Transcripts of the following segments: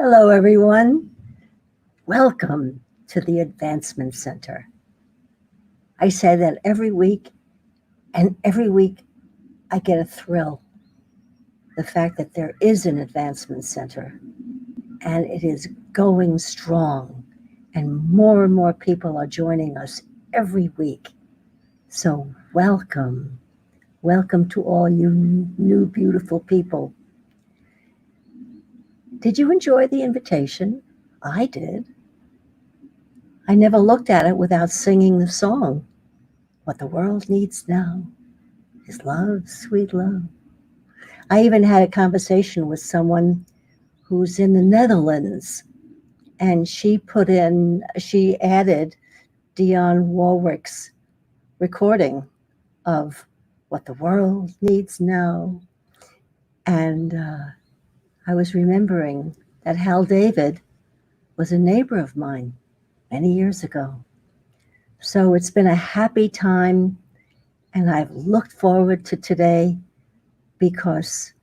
Hello, everyone. Welcome to the Advancement Center. I say that every week, and every week I get a thrill. The fact that there is an Advancement Center and it is going strong, and more people are joining us every week. So, welcome. Welcome to all you new, beautiful people. Did you enjoy the invitation? I did. I never looked at it without singing the song. What the world needs now is love, sweet love. I even had a conversation with someone who's in the Netherlands, and she added Dionne Warwick's recording of What the World Needs Now. And I was remembering that Hal David was a neighbor of mine many years ago. So it's been a happy time, and I've looked forward to today because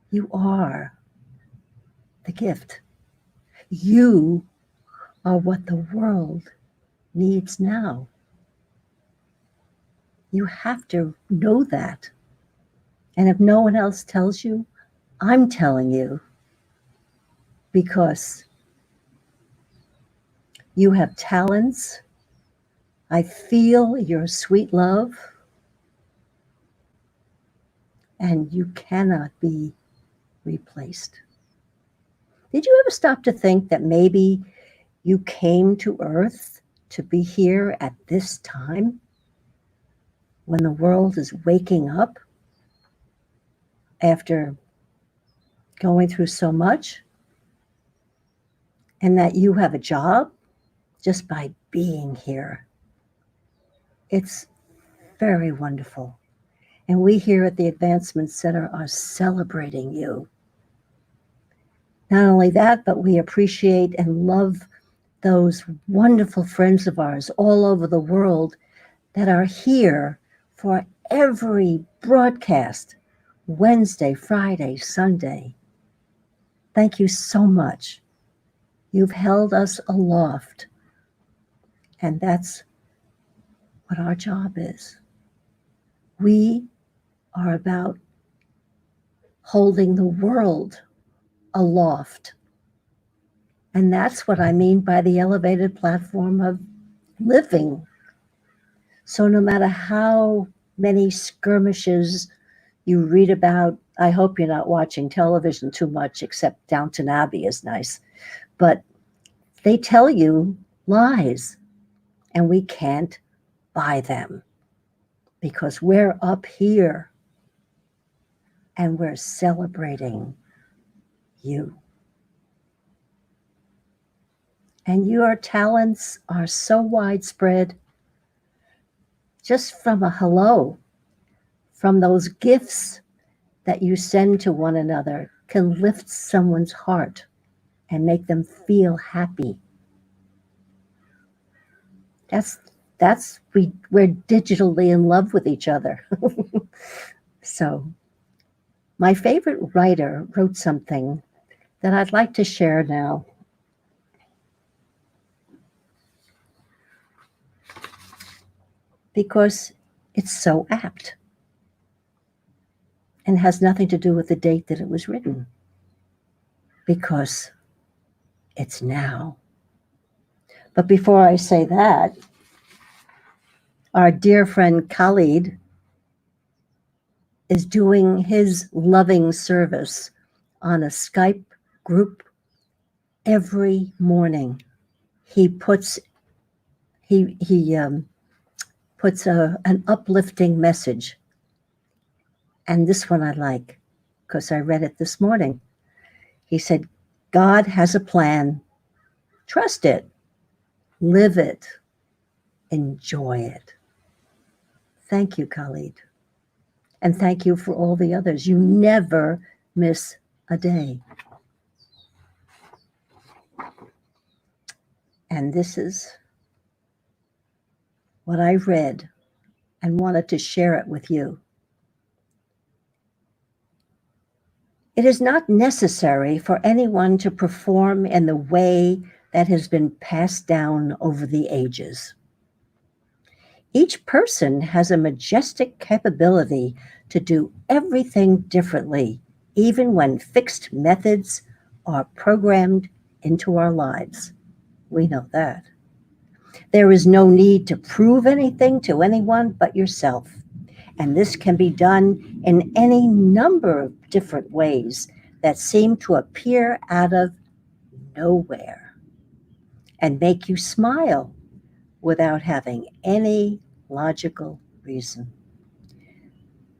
you are the gift. You are what the world needs now. You have to know that. And if no one else tells you, I'm telling you because you have talents. I feel your sweet love, and you cannot be replaced. Did you ever stop to think that maybe you came to Earth to be here at this time when the world is waking up after going through so much, and that you have a job just by being here? It's very wonderful. And we here at the Advancement Center are celebrating you. Not only that, but we appreciate and love those wonderful friends of ours all over the world that are here for every broadcast, Wednesday, Friday, Sunday. Thank you so much. You've held us aloft, and that's what our job is. We are about holding the world aloft. And that's what I mean by the elevated platform of living. So no matter how many skirmishes you read about, I hope you're not watching television too much, except Downton Abbey is nice. But they tell you lies, and we can't buy them because we're up here and we're celebrating you. And your talents are so widespread. Just from a hello, from those gifts that you send to one another, can lift someone's heart and make them feel happy. We're digitally in love with each other. So my favorite writer wrote something that I'd like to share now. Because it's so apt and has nothing to do with the date that it was written. Because it's now. But before I say that, our dear friend Khalid is doing his loving service on a Skype group every morning. He puts an uplifting message, and this one I like because I read it this morning. He said, "God has a plan. Trust it, live it, enjoy it." Thank you, Khalid. And thank you for all the others. You never miss a day. And this is what I read and wanted to share it with you. It is not necessary for anyone to perform in the way that has been passed down over the ages. Each person has a majestic capability to do everything differently, even when fixed methods are programmed into our lives. We know that. There is no need to prove anything to anyone but yourself. And this can be done in any number of different ways that seem to appear out of nowhere and make you smile without having any logical reason.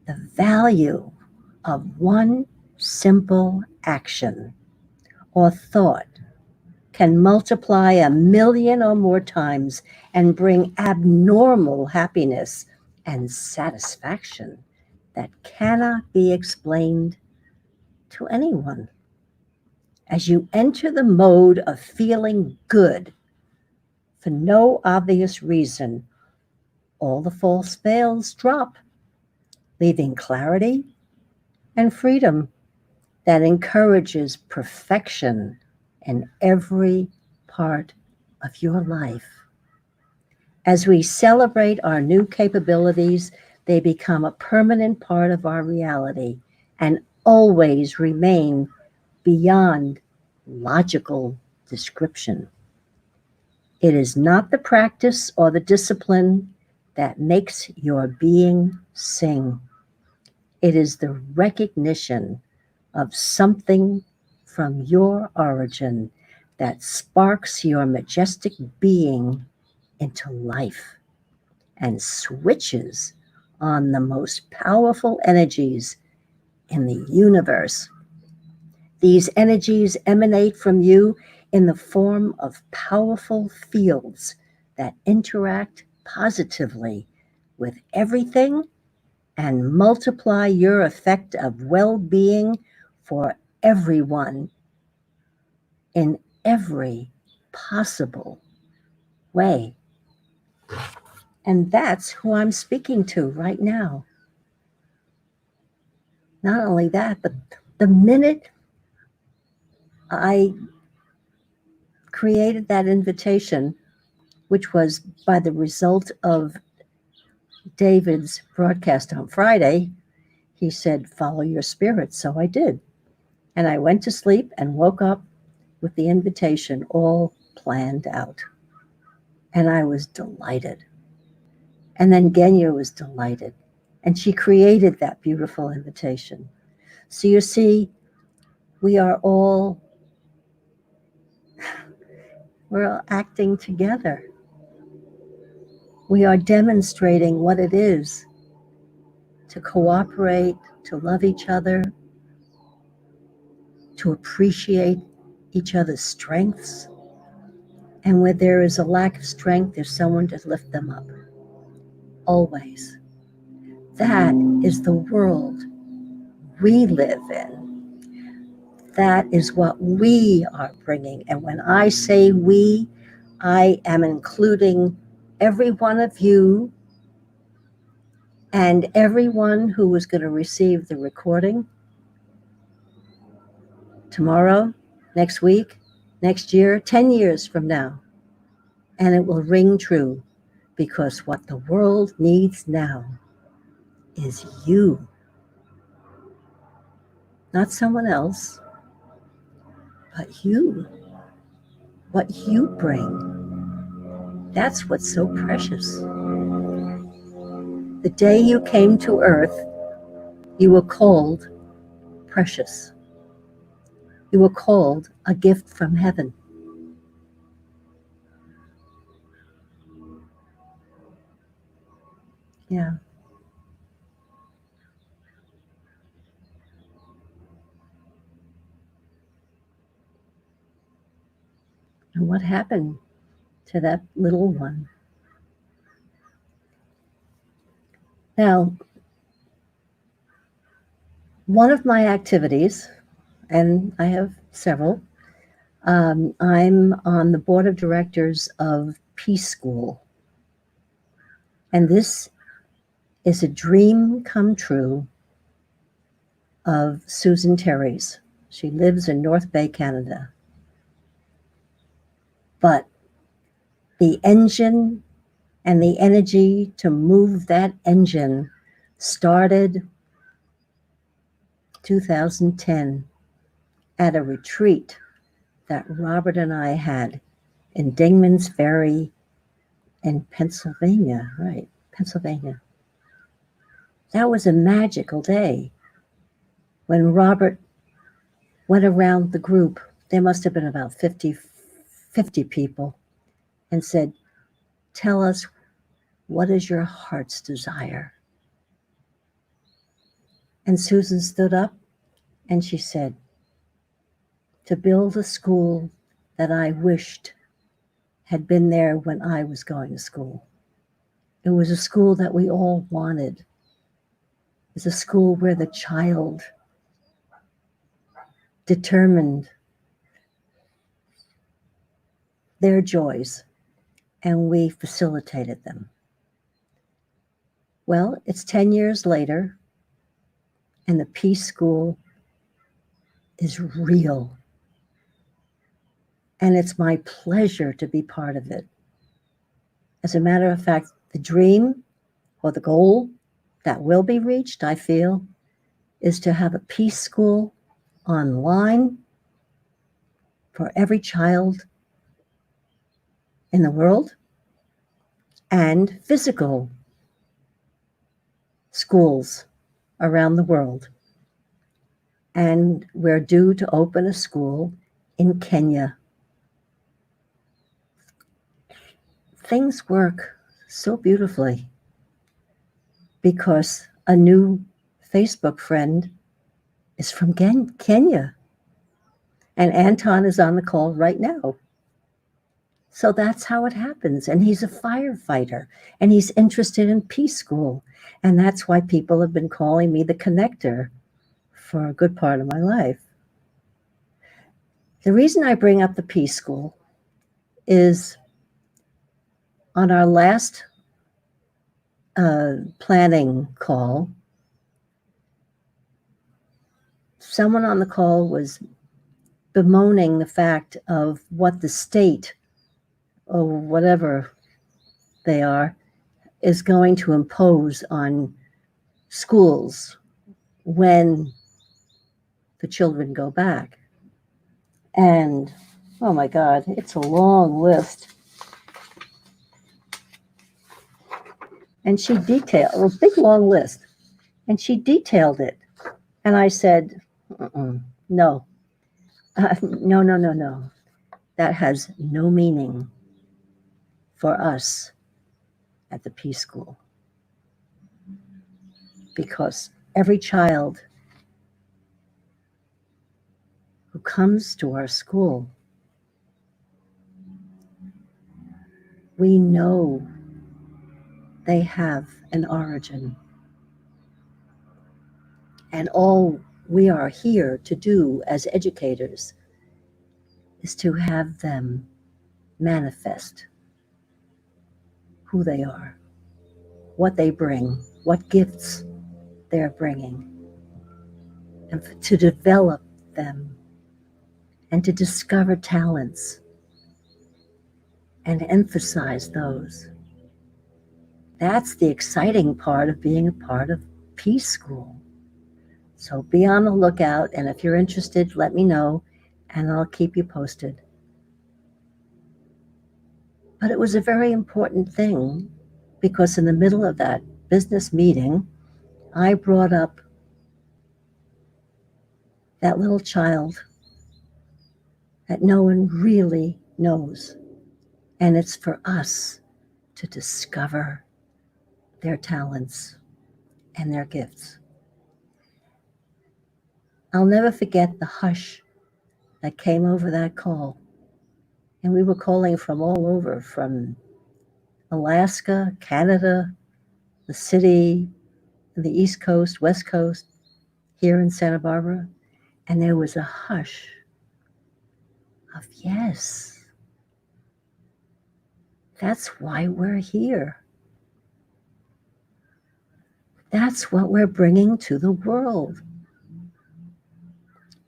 The value of one simple action or thought can multiply 1,000,000 or more times and bring abnormal happiness and satisfaction that cannot be explained to anyone. As you enter the mode of feeling good for no obvious reason, all the false veils drop, leaving clarity and freedom that encourages perfection in every part of your life. As we celebrate our new capabilities, they become a permanent part of our reality and always remain beyond logical description. It is not the practice or the discipline that makes your being sing. It is the recognition of something from your origin that sparks your majestic being into life and switches on the most powerful energies in the universe. These energies emanate from you in the form of powerful fields that interact positively with everything and multiply your effect of well-being for everyone in every possible way. And that's who I'm speaking to right now. Not only that, but the minute I created that invitation, which was by the result of David's broadcast on Friday, he said, follow your spirit. So I did. And I went to sleep and woke up with the invitation all planned out. And I was delighted. And then Genya was delighted. And she created that beautiful invitation. So you see, we're all acting together. We are demonstrating what it is to cooperate, to love each other, to appreciate each other's strengths. And where there is a lack of strength, there's someone to lift them up. Always. That is the world we live in. That is what we are bringing. And when I say we, I am including every one of you and everyone who is going to receive the recording tomorrow, next week, next year, 10 years from now. And it will ring true because what the world needs now is you, not someone else, but you. What you bring. That's what's so precious. The day you came to earth, you were called precious. You were called a gift from heaven. Yeah. And what happened to that little one? Now, one of my activities, and I have several, I'm on the board of directors of Peace School. And this is a dream come true of Susan Terry's. She lives in North Bay, Canada. But the engine and the energy to move that engine started 2010 at a retreat that Robert and I had in Dingman's Ferry in Pennsylvania, right? Pennsylvania. That was a magical day when Robert went around the group. There must have been about 50 people, and said, "Tell us, what is your heart's desire?" And Susan stood up and she said, "To build a school that I wished had been there when I was going to school." It was a school that we all wanted. It was a school where the child determined their joys and we facilitated them. Well, it's 10 years later, and the Peace School is real. And it's my pleasure to be part of it. As a matter of fact, the dream or the goal that will be reached, I feel, is to have a Peace School online for every child in the world, and physical schools around the world. And we're due to open a school in Kenya. Things work so beautifully because a new Facebook friend is from Kenya. And Anton is on the call right now. So that's how it happens. And he's a firefighter and he's interested in Peace School. And that's why people have been calling me the connector for a good part of my life. The reason I bring up the Peace School is on our last planning call, someone on the call was bemoaning the fact of what the state or whatever they are is going to impose on schools when the children go back. And oh my God, it's a long list. And she detailed a big long list, and she detailed it. And I said, no, no. That has no meaning for us at the Peace School. Because every child who comes to our school, we know they have an origin. And all we are here to do as educators is to have them manifest who they are, what they bring, what gifts they're bringing, and to develop them and to discover talents and emphasize those. That's the exciting part of being a part of Peace School. So be on the lookout, and if you're interested, let me know, and I'll keep you posted. But it was a very important thing because in the middle of that business meeting, I brought up that little child that no one really knows. And it's for us to discover their talents and their gifts. I'll never forget the hush that came over that call. And we were calling from all over, from Alaska, Canada, the city, the East Coast, West Coast, here in Santa Barbara. And there was a hush of yes. That's why we're here. That's what we're bringing to the world.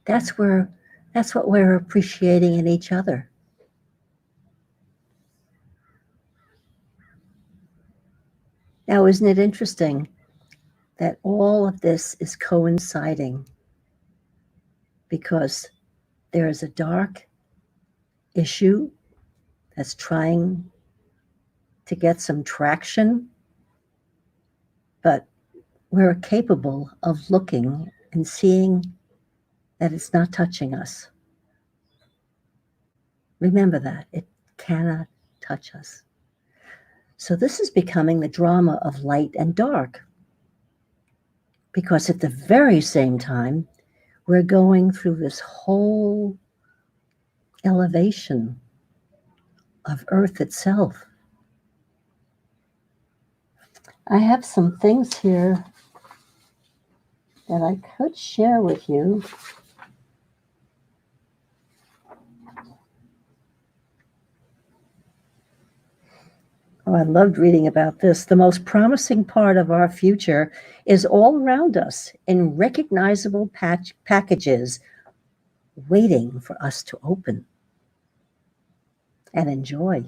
That's what we're appreciating in each other. Now, isn't it interesting that all of this is coinciding because there is a dark issue that's trying to get some traction, but we're capable of looking and seeing that it's not touching us. Remember that. It cannot touch us. So this is becoming the drama of light and dark, because at the very same time, we're going through this whole elevation of Earth itself. I have some things here that I could share with you. Oh, I loved reading about this. The most promising part of our future is all around us in recognizable packages waiting for us to open and enjoy.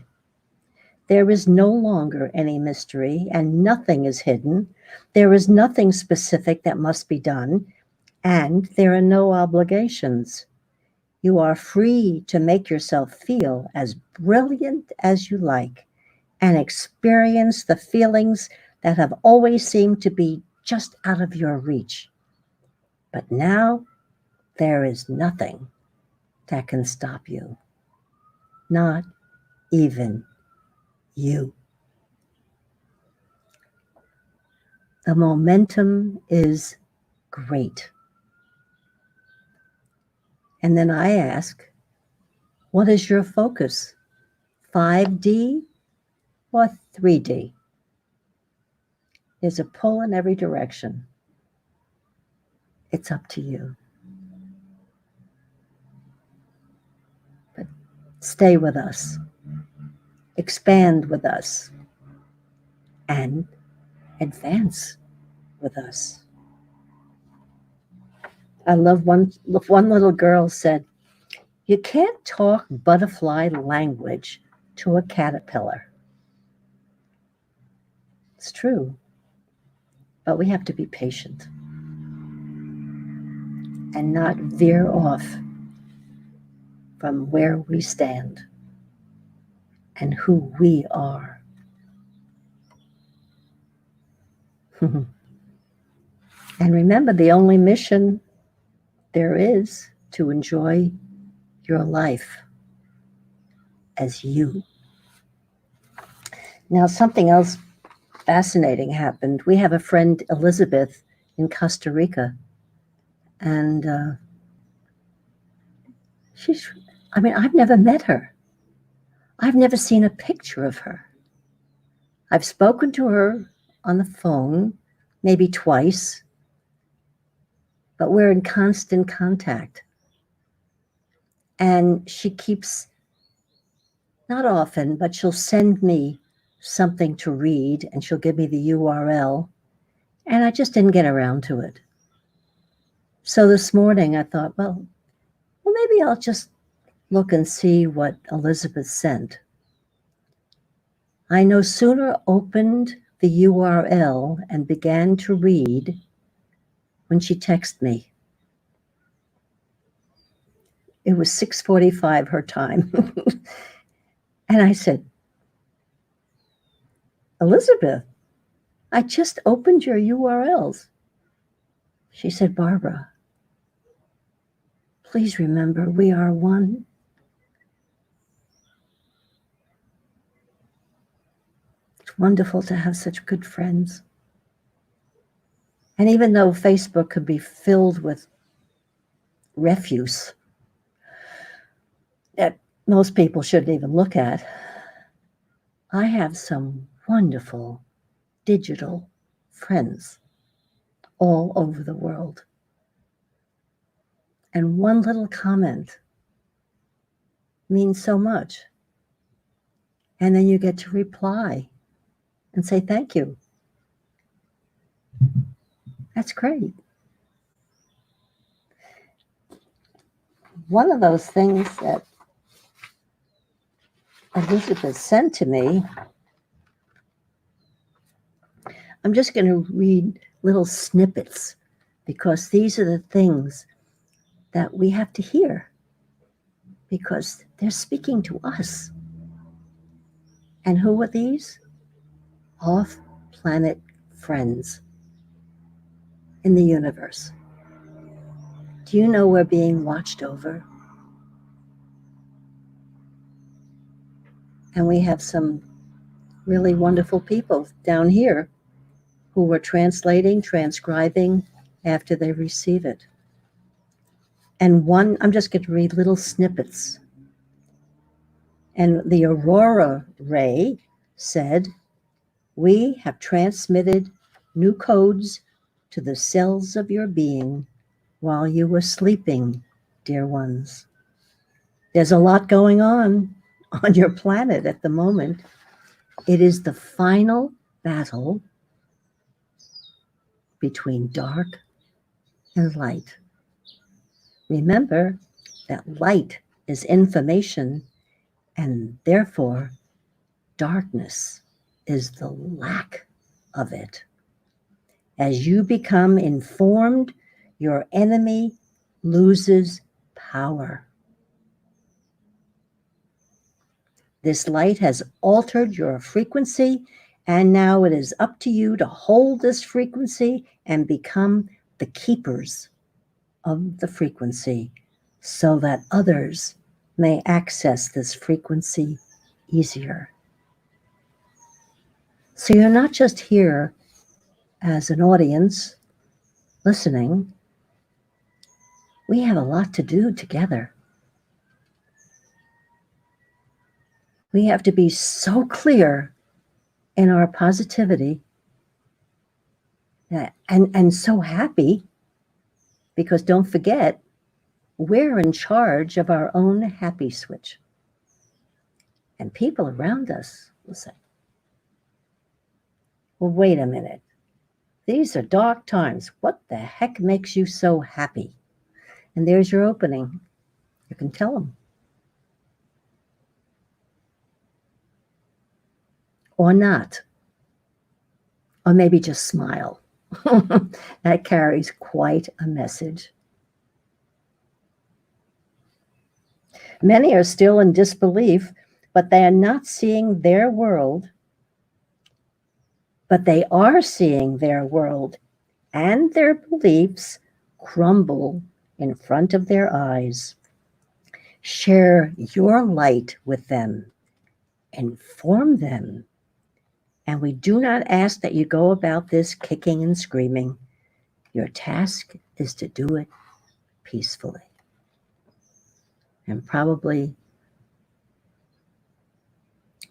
There is no longer any mystery and nothing is hidden. There is nothing specific that must be done, and there are no obligations. You are free to make yourself feel as brilliant as you like and experience the feelings that have always seemed to be just out of your reach. But now there is nothing that can stop you, not even you. The momentum is great. And then I ask, what is your focus? 5D or 3D? There's a pull in every direction. It's up to you. But stay with us, expand with us, and advance with us. I love one little girl said, you can't talk butterfly language to a caterpillar. It's true, but we have to be patient and not veer off from where we stand and who we are. And remember, the only mission there is to enjoy your life as you. Now, something else fascinating happened. We have a friend, Elizabeth, in Costa Rica, and I've never met her. I've never seen a picture of her. I've spoken to her on the phone maybe twice, but we're in constant contact. And she keeps, not often, but she'll send me something to read and she'll give me the URL. And I just didn't get around to it. So this morning I thought, well, maybe I'll just look and see what Elizabeth sent. I no sooner opened the URL and began to read when she texted me. It was 6:45 her time. And I said, Elizabeth, I just opened your URLs. She said, Barbara, please remember we are one. It's wonderful to have such good friends. And even though Facebook could be filled with refuse that most people shouldn't even look at, I have some wonderful digital friends all over the world. And one little comment means so much. And then you get to reply and say thank you. That's great. one of those things that Elizabeth sent to me, I'm just going to read little snippets because these are the things that we have to hear because they're speaking to us. And who are these? Off-planet friends in the universe. Do you know we're being watched over? And we have some really wonderful people down here who are translating, transcribing after they receive it. And one, I'm just going to read little snippets. And the Aurora Ray said, "We have transmitted new codes to the cells of your being while you were sleeping, dear ones. There's a lot going on your planet at the moment. It is the final battle between dark and light. Remember that light is information, and therefore darkness is the lack of it. As you become informed, your enemy loses power. This light has altered your frequency, and now it is up to you to hold this frequency and become the keepers of the frequency so that others may access this frequency easier." So you're not just here as an audience listening. We have a lot to do together. We have to be so clear in our positivity and so happy because don't forget, we're in charge of our own happy switch. And people around us will say, "Well, wait a minute. These are dark times. What the heck makes you so happy?" And there's your opening. You can tell them. Or not. Or maybe just smile. That carries quite a message. Many are still in disbelief, but they are not seeing their world. But they are seeing their world and their beliefs crumble in front of their eyes. Share your light with them. Inform them. And we do not ask that you go about this kicking and screaming. Your task is to do it peacefully. And probably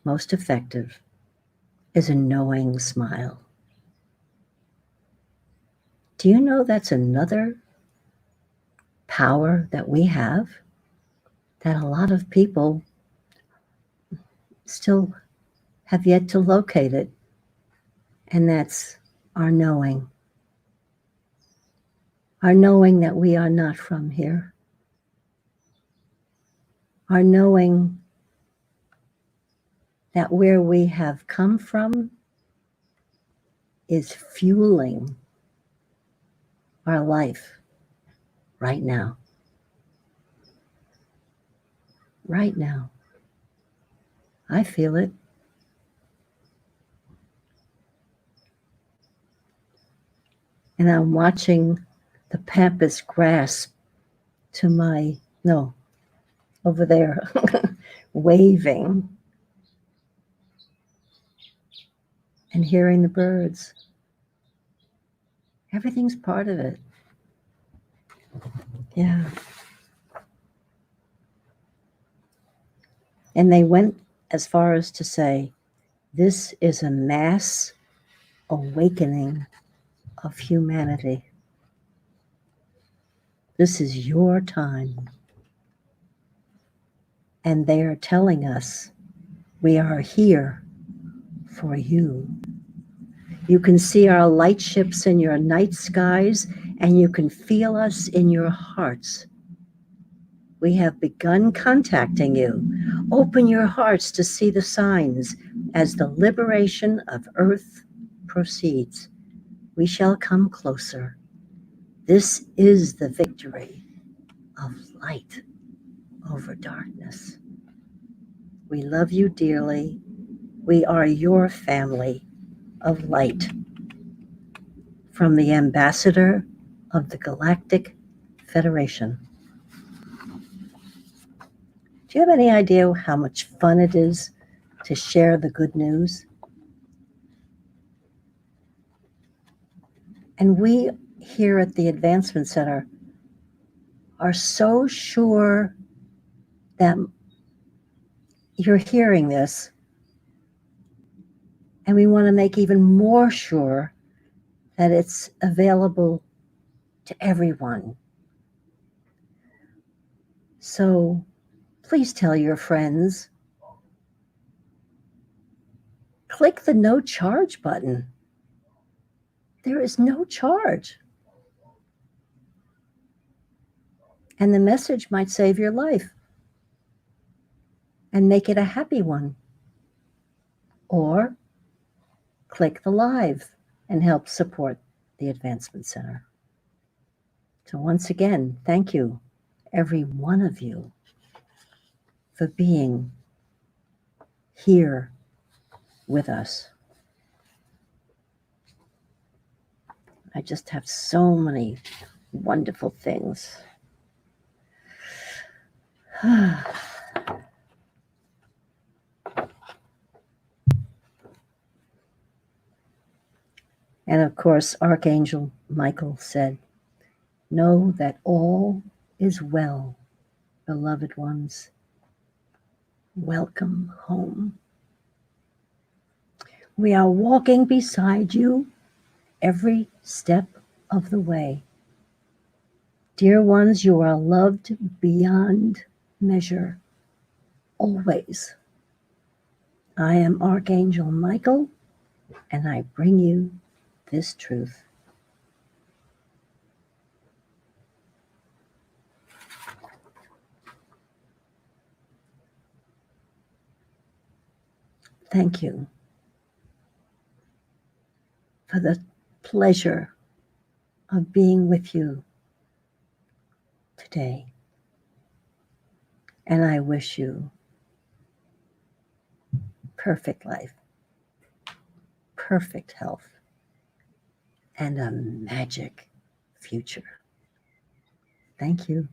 most effective is a knowing smile. Do you know that's another power that we have that a lot of people still have yet to locate it? And that's our knowing. Our knowing that we are not from here. Our knowing that where we have come from is fueling our life right now. Right now. I feel it. And I'm watching the pampas grasp to my, no, over there, waving and hearing the birds. Everything's part of it. Yeah. And they went as far as to say, this is a mass awakening of humanity. This is your time. And they are telling us, we are here for you. You can see our light ships in your night skies, and you can feel us in your hearts. we have begun contacting you. Open your hearts to see the signs as the liberation of Earth proceeds. We shall come closer. This is the victory of light over darkness. We love you dearly. We are your family of light. From the ambassador of the Galactic Federation. Do you have any idea how much fun it is to share the good news? And we here at the Advancement Center are so sure that you're hearing this, and we want to make even more sure that it's available to everyone. So please tell your friends. Click the no charge button. There is no charge. And the message might save your life and make it a happy one. Or click the live and help support the Advancement Center. So once again, thank you, every one of you, for being here with us. I just have so many wonderful things. And of course, Archangel Michael said, "Know that all is well, beloved ones. Welcome home. We are walking beside you every step of the way. Dear ones, you are loved beyond measure, always. I am Archangel Michael, and I bring you this truth." Thank you for the pleasure of being with you today. And I wish you perfect life, perfect health, and a magic future. Thank you.